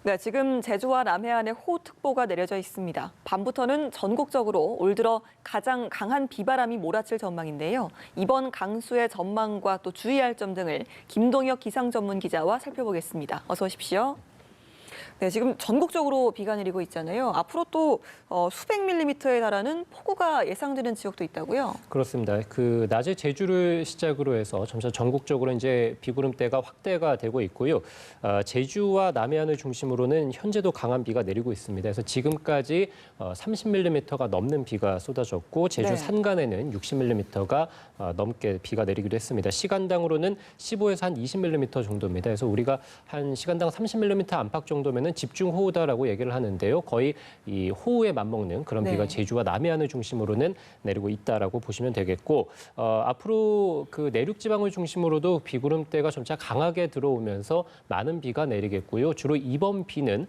네, 지금 제주와 남해안에 호우특보가 내려져 있습니다. 밤부터는 전국적으로 올 들어 가장 강한 비바람이 몰아칠 전망인데요. 이번 강수의 전망과 또 주의할 점 등을 김동혁 기상 전문 기자와 살펴보겠습니다. 어서 오십시오. 네, 지금 전국적으로 비가 내리고 있잖아요. 앞으로 또 수백 밀리미터에 달하는 폭우가 예상되는 지역도 있다고요? 그렇습니다. 낮에 제주를 시작으로 해서 점차 전국적으로 이제 비구름대가 확대가 되고 있고요. 제주와 남해안을 중심으로는 현재도 강한 비가 내리고 있습니다. 그래서 지금까지 30mm가 넘는 비가 쏟아졌고 제주 네. 산간에는 60mm가 넘게 비가 내리기도 했습니다. 시간당으로는 15에서 한 20mm 정도입니다. 그래서 우리가 한 시간당 30mm 안팎 정도면은 집중호우다라고 얘기를 하는데요. 거의 이 호우에 맞먹는 그런 비가 제주와 남해안을 중심으로는 내리고 있다라고 보시면 되겠고 앞으로 내륙 지방을 중심으로도 비구름대가 점차 강하게 들어오면서 많은 비가 내리겠고요. 주로 이번 비는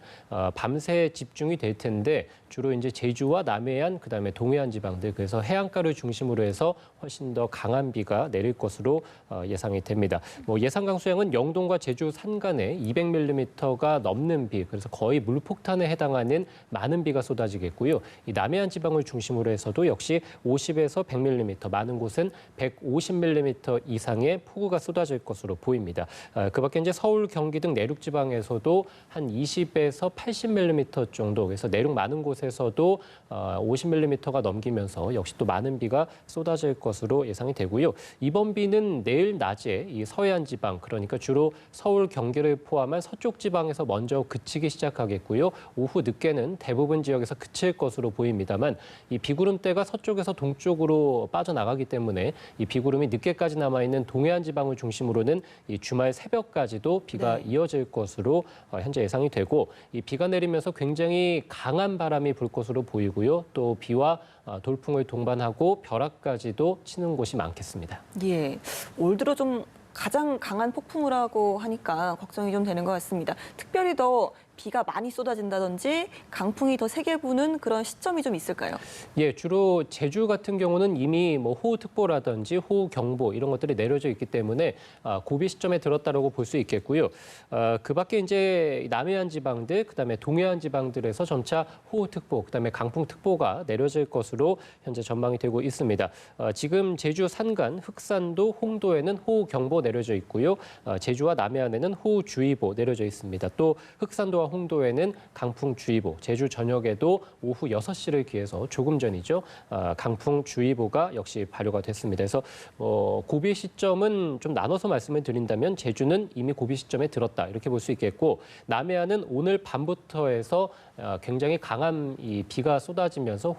밤새 집중이 될 텐데 주로 이제 제주와 남해안 그다음에 동해안 지방들 그래서 해안가를 중심으로 해서 훨씬 더 강한 비가 내릴 것으로 예상이 됩니다. 예상 강수량은 영동과 제주 산간에 200mm가 넘는 비 그래서 거의 물폭탄에 해당하는 많은 비가 쏟아지겠고요. 이 남해안 지방을 중심으로 해서도 역시 50에서 100mm, 많은 곳은 150mm 이상의 폭우가 쏟아질 것으로 보입니다. 그밖에 이제 서울, 경기 등 내륙 지방에서도 한 20에서 80mm 정도, 그래서 내륙 많은 곳에서도 50mm가 넘기면서 역시 또 많은 비가 쏟아질 것으로 예상이 되고요. 이번 비는 내일 낮에 이 서해안 지방, 그러니까 주로 서울, 경기를 포함한 서쪽 지방에서 먼저 그치기 시작하겠고요. 오후 늦게는 대부분 지역에서 그칠 것으로 보입니다만 이 비구름대가 서쪽에서 동쪽으로 빠져나가기 때문에 이 비구름이 늦게까지 남아있는 동해안 지방을 중심으로는 이 주말 새벽까지도 비가 이어질 것으로 현재 예상이 되고 이 비가 내리면서 굉장히 강한 바람이 불 것으로 보이고요. 또 비와 돌풍을 동반하고 벼락까지도 치는 곳이 많겠습니다. 예, 올 들어 좀 가장 강한 폭풍우라고 하니까 걱정이 좀 되는 것 같습니다. 특별히 더 비가 많이 쏟아진다든지 강풍이 더 세게 부는 그런 시점이 좀 있을까요? 예, 주로 제주 같은 경우는 이미 호우특보라든지 호우경보 이런 것들이 내려져 있기 때문에 고비 시점에 들었다라고 볼 수 있겠고요. 그밖에 이제 남해안 지방들, 그다음에 동해안 지방들에서 점차 호우특보, 그다음에 강풍특보가 내려질 것으로 현재 전망이 되고 있습니다. 지금 제주 산간, 흑산도, 홍도에는 호우경보 내려져 있고요. 제주와 남해안에는 호우주의보 내려져 있습니다. 또 흑산도와 홍도에는 강풍주의보, 제주 전역에도 오후 6시를 기해서 조금 전이죠. 강풍주의보가 역시 발효가 됐습니다. 그래서 고비 시점은 좀 나눠서 말씀을 드린다면 제주는 이미 고비 시점에 들었다 이렇게 볼 수 있겠고 남해안은 오늘 밤부터 해서 굉장히 강한 이 비가 쏟아지면서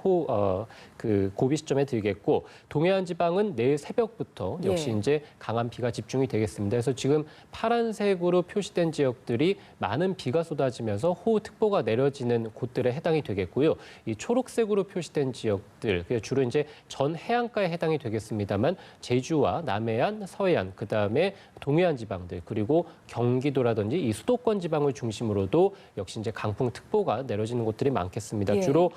고비 시점에 들겠고 동해안 지방은 내일 새벽부터 역시 이제 강한 비가 집중이 되겠습니다. 그래서 지금 파란색으로 표시된 지역들이 많은 비가 쏟아지면서 호우특보가 내려지는 곳들에 해당이 되겠고요. 이 초록색으로 표시된 지역들, 주로 이제 전 해안가에 해당이 되겠습니다만 제주와 남해안, 서해안, 그다음에 동해안 지방들 그리고 경기도라든지 이 수도권 지방을 중심으로도 역시 이제 강풍특보가 내려지는 곳들이 많겠습니다. 주로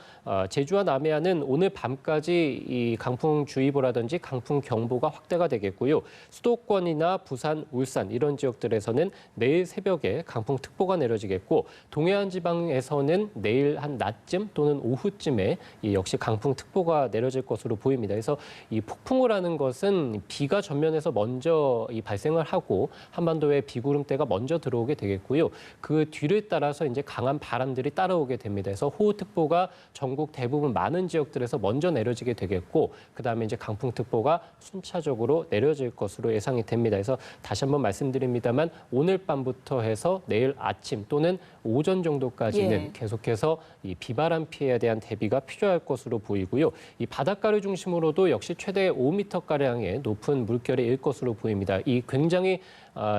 제주와 남해안은 오늘 밤까지 이 강풍주의보라든지 강풍경보가 확대가 되겠고요. 수도권이나 부산, 울산 이런 지역들에서는 내일 새벽에 강풍특보가 내려지겠고 동해안 지방에서는 내일 한 낮쯤 또는 오후쯤에 역시 강풍특보가 내려질 것으로 보입니다. 그래서 이 폭풍우라는 것은 비가 전면에서 먼저 발생을 하고 한반도에 비구름대가 먼저 들어오게 되겠고요. 그 뒤를 따라서 이제 강한 바람들이 따라오게 됩니다. 그래서 호우특보가 전국 대부분 많은 지역들에서 먼저 내려지게 되겠고 그다음에 이제 강풍특보가 순차적으로 내려질 것으로 예상이 됩니다. 그래서 다시 한번 말씀드립니다만 오늘 밤부터 해서 내일 아침 또는 오전 정도까지는 계속해서 이 비바람 피해에 대한 대비가 필요할 것으로 보이고요. 이 바닷가를 중심으로도 역시 최대 5m가량의 높은 물결이 일 것으로 보입니다. 이 굉장히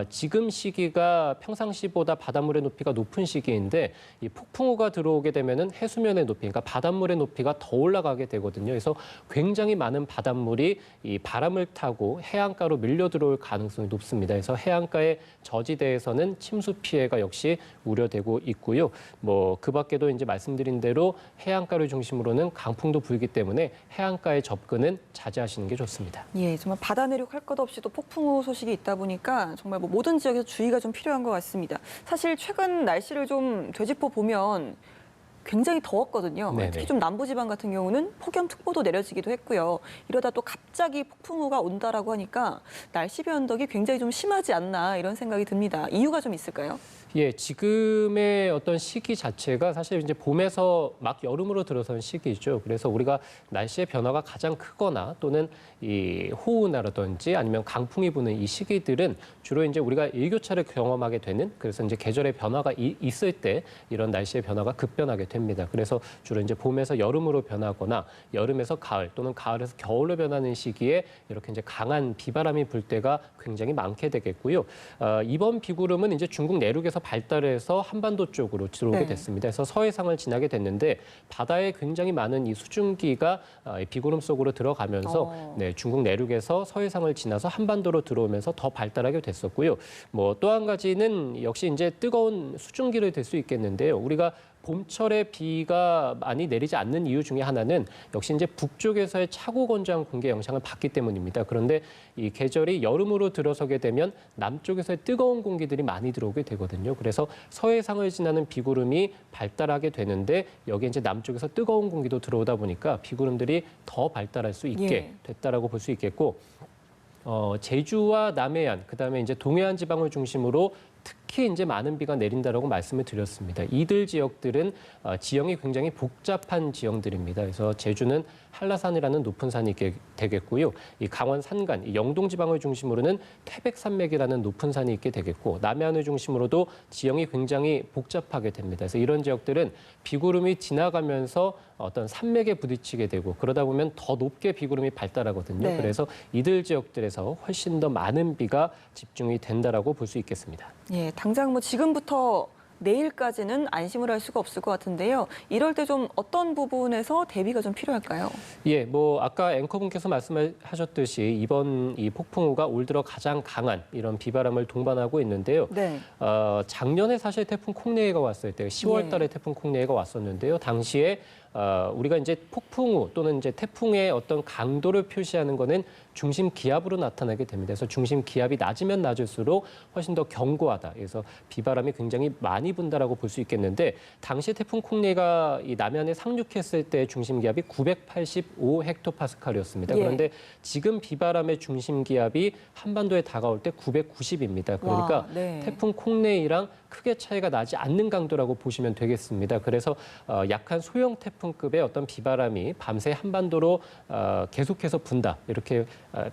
지금 시기가 평상시보다 바닷물의 높이가 높은 시기인데 이 폭풍우가 들어오게 되면은 해수면의 높이, 그러니까 바닷물의 높이가 더 올라가게 되거든요. 그래서 굉장히 많은 바닷물이 이 바람을 타고 해안가로 밀려 들어올 가능성이 높습니다. 그래서 해안가의 저지대에서는 침수 피해가 역시 우려되고 있고요. 그 밖에도 이제 말씀드린 대로 해안가를 중심으로는 강풍도 불기 때문에 해안가의 접근은 자제하시는 게 좋습니다. 예, 정말 바다 내륙 할 것 없이 또 폭풍우 소식이 있다 보니까 정말 뭐 모든 지역에서 주의가 좀 필요한 것 같습니다. 사실 최근 날씨를 좀 되짚어 보면 굉장히 더웠거든요. 네네. 특히 좀 남부지방 같은 경우는 폭염특보도 내려지기도 했고요. 이러다 또 갑자기 폭풍우가 온다라고 하니까 날씨 변덕이 굉장히 좀 심하지 않나 이런 생각이 듭니다. 이유가 좀 있을까요? 예, 지금의 어떤 시기 자체가 사실 이제 봄에서 막 여름으로 들어선 시기죠. 그래서 우리가 날씨의 변화가 가장 크거나 또는 이 호우나라든지 아니면 강풍이 부는 이 시기들은 주로 이제 우리가 일교차를 경험하게 되는, 그래서 이제 계절의 변화가 있을 때 이런 날씨의 변화가 급변하게 됩니다. 그래서 주로 이제 봄에서 여름으로 변하거나 여름에서 가을 또는 가을에서 겨울로 변하는 시기에 이렇게 이제 강한 비바람이 불 때가 굉장히 많게 되겠고요. 이번 비구름은 이제 중국 내륙에서 발달해서 한반도 쪽으로 들어오게 네. 됐습니다. 그래서 서해상을 지나게 됐는데 바다에 굉장히 많은 이 수증기가 이 비구름 속으로 들어가면서 네, 중국 내륙에서 서해상을 지나서 한반도로 들어오면서 더 발달하게 됐었고요. 뭐 또 한 가지는 역시 이제 뜨거운 수증기를 될 수 있겠는데요. 우리가 봄철에 비가 많이 내리지 않는 이유 중에 하나는 역시 이제 북쪽에서의 차고 건조한 공기 영향을 받기 때문입니다. 그런데 이 계절이 여름으로 들어서게 되면 남쪽에서의 뜨거운 공기들이 많이 들어오게 되거든요. 그래서 서해상을 지나는 비구름이 발달하게 되는데 여기에 이제 남쪽에서 뜨거운 공기도 들어오다 보니까 비구름들이 더 발달할 수 있게 됐다라고 볼 수 있겠고, 제주와 남해안, 그다음에 이제 동해안 지방을 중심으로 특히 이제 많은 비가 내린다라고 말씀을 드렸습니다. 이들 지역들은 지형이 굉장히 복잡한 지형들입니다. 그래서 제주는 한라산이라는 높은 산이 있게 되겠고요. 이 강원 산간, 이 영동 지방을 중심으로는 태백산맥이라는 높은 산이 있게 되겠고, 남해안을 중심으로도 지형이 굉장히 복잡하게 됩니다. 그래서 이런 지역들은 비구름이 지나가면서 어떤 산맥에 부딪히게 되고 그러다 보면 더 높게 비구름이 발달하거든요. 네. 그래서 이들 지역들에서 훨씬 더 많은 비가 집중이 된다라고 볼 수 있겠습니다. 예, 당장 뭐 지금부터 내일까지는 안심을 할 수가 없을 것 같은데요. 이럴 때 좀 어떤 부분에서 대비가 좀 필요할까요? 예, 뭐 아까 앵커분께서 말씀하셨듯이 이번 이 폭풍우가 올 들어 가장 강한 이런 비바람을 동반하고 있는데요. 네. 작년에 사실 태풍 콩네이가 왔을 때 10월 달에 태풍 콩네이가 왔었는데요. 당시에 우리가 이제 폭풍우 또는 이제 태풍의 어떤 강도를 표시하는 거는 중심 기압으로 나타나게 됩니다. 그래서 중심 기압이 낮으면 낮을수록 훨씬 더 견고하다. 그래서 비바람이 굉장히 많이 분다라고 볼 수 있겠는데, 당시 태풍 콩네이가 이 남해안에 상륙했을 때 중심 기압이 985 헥토파스칼이었습니다. 예. 그런데 지금 비바람의 중심 기압이 한반도에 다가올 때 990입니다. 그러니까 와, 네. 태풍 콩네이랑 크게 차이가 나지 않는 강도라고 보시면 되겠습니다. 그래서 약한 소형 태풍급의 어떤 비바람이 밤새 한반도로 계속해서 분다, 이렇게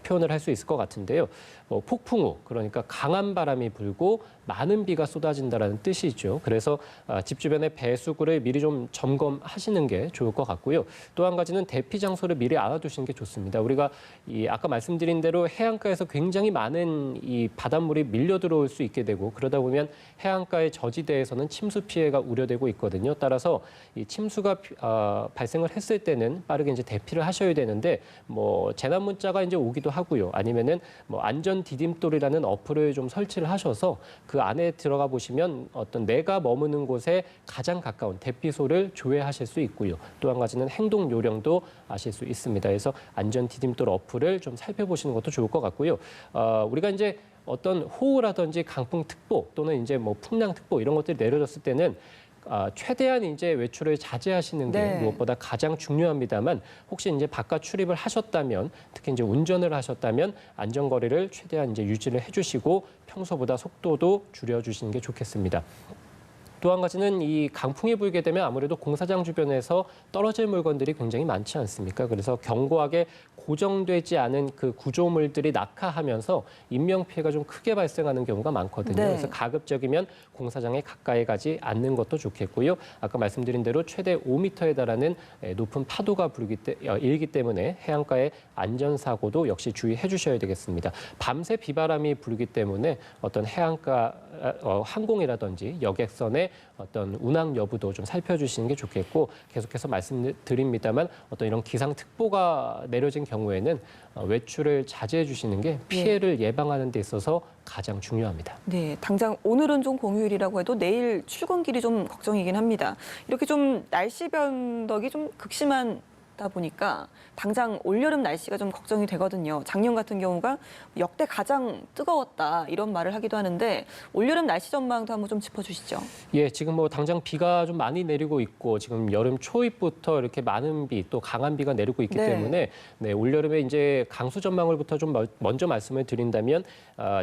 표현을 할 수 있을 것 같은데요. 폭풍우, 그러니까 강한 바람이 불고 많은 비가 쏟아진다라는 뜻이죠. 그래서 집 주변의 배수구를 미리 좀 점검하시는 게 좋을 것 같고요. 또 한 가지는 대피 장소를 미리 알아두시는 게 좋습니다. 우리가 아까 말씀드린 대로 해안가에서 굉장히 많은 이 바닷물이 밀려 들어올 수 있게 되고, 그러다 보면 해안가의 저지대에서는 침수 피해가 우려되고 있거든요. 따라서 이 침수가 발생을 했을 때는 빠르게 이제 대피를 하셔야 되는데, 뭐 재난 문자가 이제 오기도 하고요. 아니면은 뭐 안전 디딤돌이라는 어플을 좀 설치를 하셔서 그 안에 들어가 보시면 어떤 내가 머무는 곳에 가장 가까운 대피소를 조회하실 수 있고요. 또 한 가지는 행동 요령도 아실 수 있습니다. 그래서 안전 디딤돌 어플을 좀 살펴보시는 것도 좋을 것 같고요. 우리가 이제 어떤 호우라든지 강풍특보 또는 이제 뭐 풍랑특보 이런 것들이 내려졌을 때는 최대한 이제 외출을 자제하시는 게 네. 무엇보다 가장 중요합니다만, 혹시 이제 바깥 출입을 하셨다면, 특히 이제 운전을 하셨다면 안전거리를 최대한 이제 유지를 해주시고 평소보다 속도도 줄여주시는 게 좋겠습니다. 또 한 가지는 이 강풍이 불게 되면 아무래도 공사장 주변에서 떨어질 물건들이 굉장히 많지 않습니까? 그래서 견고하게 고정되지 않은 그 구조물들이 낙하하면서 인명피해가 좀 크게 발생하는 경우가 많거든요. 네. 그래서 가급적이면 공사장에 가까이 가지 않는 것도 좋겠고요. 아까 말씀드린 대로 최대 5m에 달하는 높은 파도가 일기 때문에 해안가의 안전사고도 역시 주의해 주셔야 되겠습니다. 밤새 비바람이 불기 때문에 어떤 해안가 항공이라든지 여객선의 어떤 운항 여부도 좀 살펴주시는 게 좋겠고, 계속해서 말씀드립니다만 어떤 이런 기상특보가 내려진 경우에는 외출을 자제해 주시는 게 피해를 예방하는 데 있어서 가장 중요합니다. 네, 당장 오늘은 좀 공휴일이라고 해도 내일 출근길이 좀 걱정이긴 합니다. 이렇게 좀 날씨 변덕이 좀 극심하다 많다 보니까 당장 올여름 날씨가 좀 걱정이 되거든요. 작년 같은 경우가 역대 가장 뜨거웠다 이런 말을 하기도 하는데 올여름 날씨 전망도 한번 좀 짚어주시죠. 예, 지금 뭐 당장 비가 좀 많이 내리고 있고 지금 여름 초입부터 이렇게 많은 비 또 강한 비가 내리고 있기 네. 때문에 네, 올여름에 이제 강수 전망을부터 좀 먼저 말씀을 드린다면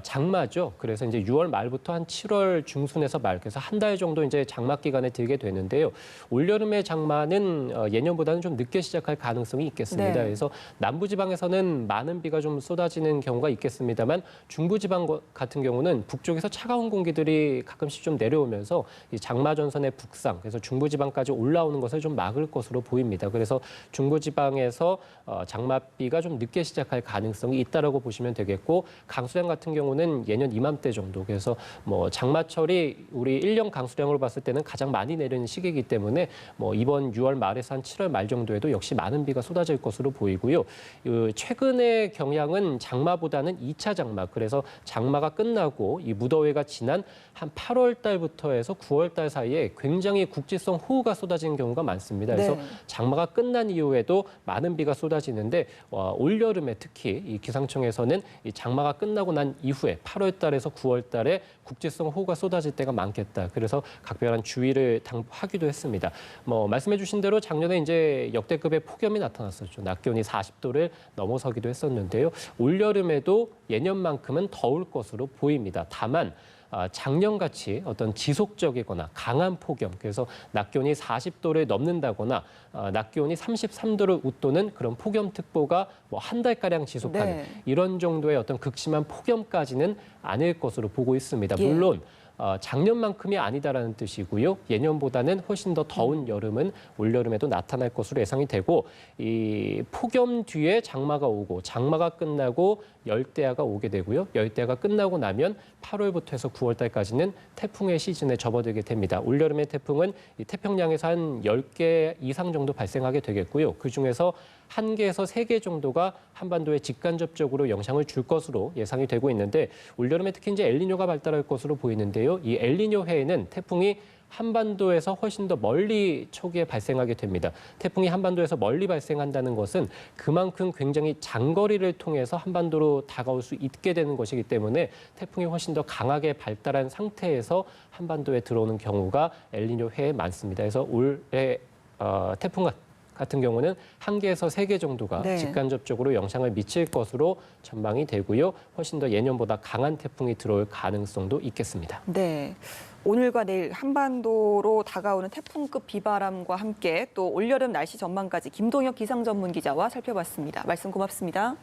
장마죠. 그래서 이제 6월 말부터 한 7월 중순에서 말 그래서 한 달 정도 이제 장마 기간에 들게 되는데요. 올여름의 장마는 예년보다는 좀 늦게 시작할 가능성이 있겠습니다. 네. 그래서 남부지방에서는 많은 비가 좀 쏟아지는 경우가 있겠습니다만 중부지방 같은 경우는 북쪽에서 차가운 공기들이 가끔씩 좀 내려오면서 이 장마 전선의 북상 그래서 중부지방까지 올라오는 것을 좀 막을 것으로 보입니다. 그래서 중부지방에서 장맛비가 좀 늦게 시작할 가능성이 있다라고 보시면 되겠고 강수량 같은 경우는 예년 이맘때 정도 그래서 뭐 장마철이 우리 1년 강수량으로 봤을 때는 가장 많이 내리는 시기이기 때문에 뭐 이번 6월 말에서 한 7월 말 정도에도 역시 많은 비가 쏟아질 것으로 보이고요. 최근의 경향은 장마보다는 2차 장마 그래서 장마가 끝나고 이 무더위가 지난 한 8월 달부터 해서 9월 달 사이에 굉장히 국지성 호우가 쏟아지는 경우가 많습니다. 그래서 네. 장마가 끝난 이후에도 많은 비가 쏟아지는데 올여름에 특히 이 기상청에서는 이 장마가 끝나고 난 이후에 8월 달에서 9월 달에 국지성 호우가 쏟아질 때가 많겠다. 그래서 각별한 주의를 당부하기도 했습니다. 뭐 말씀해 주신 대로 작년에 이제 역대급의 폭염이 나타났었죠. 낮 기온이 40도를 넘어서기도 했었는데요. 올여름에도 예년만큼은 더울 것으로 보입니다. 다만 작년같이 어떤 지속적이거나 강한 폭염, 그래서 낮 기온이 40도를 넘는다거나 낮 기온이 33도를 웃도는 그런 폭염특보가 뭐 한 달가량 지속하는 네. 이런 정도의 어떤 극심한 폭염까지는 아닐 것으로 보고 있습니다. 예. 물론 작년만큼이 아니다라는 뜻이고요. 예년보다는 훨씬 더 더운 여름은 올여름에도 나타날 것으로 예상이 되고 이 폭염 뒤에 장마가 오고 장마가 끝나고 열대야가 오게 되고요. 열대야가 끝나고 나면 8월부터 해서 9월 달까지는 태풍의 시즌에 접어들게 됩니다. 올여름의 태풍은 이 태평양에서 한 10개 이상 정도 발생하게 되겠고요. 그중에서 1개에서 3개 정도가 한반도에 직간접적으로 영향을 줄 것으로 예상이 되고 있는데 올여름에 특히 이제 엘니뇨가 발달할 것으로 보이는데요. 이 엘니뇨 해에는 태풍이 한반도에서 훨씬 더 멀리 초기에 발생하게 됩니다. 태풍이 한반도에서 멀리 발생한다는 것은 그만큼 굉장히 장거리를 통해서 한반도로 다가올 수 있게 되는 것이기 때문에 태풍이 훨씬 더 강하게 발달한 상태에서 한반도에 들어오는 경우가 엘니뇨 해에 많습니다. 그래서 올해 태풍 같은 경우는 1개에서 3개 정도가 네. 직간접적으로 영향을 미칠 것으로 전망이 되고요. 훨씬 더 예년보다 강한 태풍이 들어올 가능성도 있겠습니다. 네. 오늘과 내일 한반도로 다가오는 태풍급 비바람과 함께 또 올여름 날씨 전망까지 김동혁 기상전문기자와 살펴봤습니다. 말씀 고맙습니다.